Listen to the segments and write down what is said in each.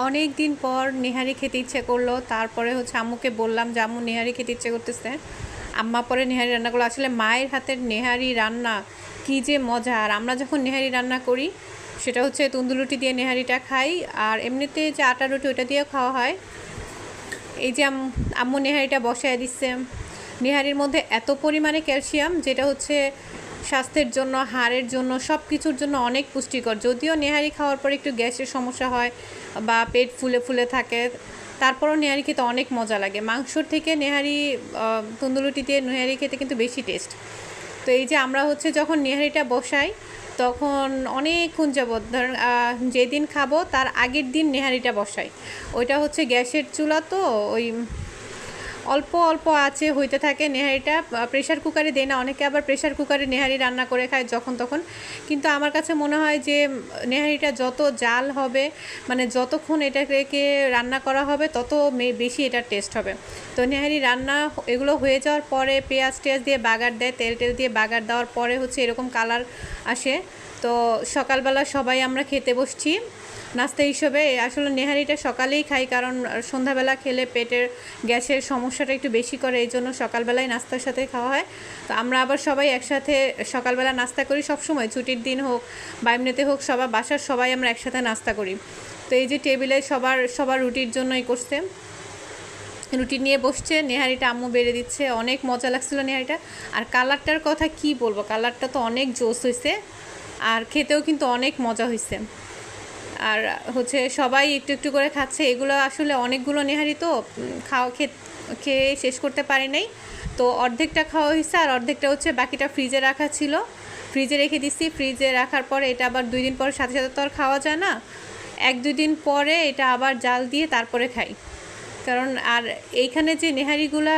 অনেক দিন পর নেহারি খেতে ইচ্ছে করলো। তারপরে হচ্ছে আম্মুকে বললাম যে আম্মু নেহারি খেতে ইচ্ছে করতেছে। আম্মা পরে নেহারি রান্না করলো। আসলে মায়ের হাতের নেহারি রান্না কী যে মজা। আর আমরা যখন নেহারি রান্না করি সেটা হচ্ছে তন্দুর রুটি দিয়ে নেহারিটা খাই, আর এমনিতে যে আটা রুটি ওটা দিয়েও খাওয়া হয়। এই যে আম্মু নেহারিটা বসায় দিচ্ছে। নেহারির মধ্যে এত পরিমাণে ক্যালসিয়াম, যেটা হচ্ছে স্বাস্থ্যের জন্য, হাড়ের জন্য, সব কিছুর জন্য অনেক পুষ্টিকর। যদিও নেহারি খাওয়ার পর একটু গ্যাসের সমস্যা হয় বা পেট ফুলে ফুলে থাকে, তারপরও নেহারি খেতে অনেক মজা লাগে। মাংসর থেকে নেহারি, তন্দুর রুটি দিয়ে নেহারি খেতে কিন্তু বেশি টেস্ট। তো এই যে আমরা হচ্ছে যখন নেহারিটা বসাই তখন অনেকক্ষণ যাবত, ধরেন যেদিন খাবো তার আগের দিন নেহারিটা বসাই। ওইটা হচ্ছে গ্যাসের চুলা, তো ওই অল্প অল্প আছে হইতে থাকে নেহারিটা। প্রেশার কুকারে দেয় না, অনেকে আবার প্রেশার কুকারে নেহারি রান্না করে খায় যখন তখন। কিন্তু আমার কাছে মনে হয় যে নেহারিটা যত জাল হবে, মানে যতক্ষণ এটাকে রান্না করা হবে তত বেশি এটার টেস্ট হবে। তো নেহারি রান্না এগুলো হয়ে যাওয়ার পরে পেঁয়াজ টেয়াজ দিয়ে বাগার দেয়, তেল টেল দিয়ে বাগার দেওয়ার পরে হচ্ছে এরকম কালার আসে। তো সকালবেলা সবাই আমরা খেতে বসছি নাস্তা হিসেবে। আসলে নেহারিটা সকালেই খাই, কারণ সন্ধ্যাবেলা খেলে পেটের গ্যাসের সমস্যাটা একটু বেশি করে, এই জন্য সকালবেলায় নাস্তার সাথে খাওয়া হয়। তো আমরা আবার সবাই একসাথে সকালবেলা নাস্তা করি সবসময়, ছুটির দিন হোক বা এমনিতে হোক, সবার বাসার সবাই আমরা একসাথে নাস্তা করি। তো এই যে টেবিলে সবার রুটির জন্যই করছে, রুটি নিয়ে বসছে, নেহারিটা আম্মু বেড়ে দিচ্ছে। অনেক মজা লাগছিল নেহারিটা। আর কালারটার কথা কি বলবো, কালারটা তো অনেক জোস হয়েছে, আর খেতেও কিন্তু অনেক মজা হয়েছে। আর হচ্ছে সবাই একটু একটু করে খাচ্ছে। এগুলো আসলে অনেকগুলো নেহারি, তো খেয়ে শেষ করতে পারি নাই। তো অর্ধেকটা খাওয়া হয়েছে, আর অর্ধেকটা হচ্ছে বাকিটা ফ্রিজে রাখা ছিল, ফ্রিজে রেখে দিচ্ছি। ফ্রিজে রাখার পরে এটা আবার 2 দিন পরে সাথে সাথে তো আর খাওয়া যায় না, 1-2 দিন পরে এটা আবার জাল দিয়ে তারপরে খাই। কারণ আর এইখানে যে নেহারিগুলা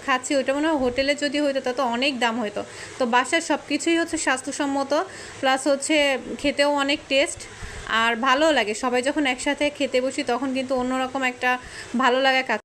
খাচ্ছি ওইটা মনে হয় হোটেলে যদি হইতো তত অনেক দাম হইতো। তো বাসার সব কিছুই হচ্ছে স্বাস্থ্যসম্মত, প্লাস হচ্ছে খেতেও অনেক টেস্ট, আর ভালোও লাগে। সবাই যখন একসাথে খেতে বসি তখন কিন্তু অন্যরকম একটা ভালো লাগা কাজ।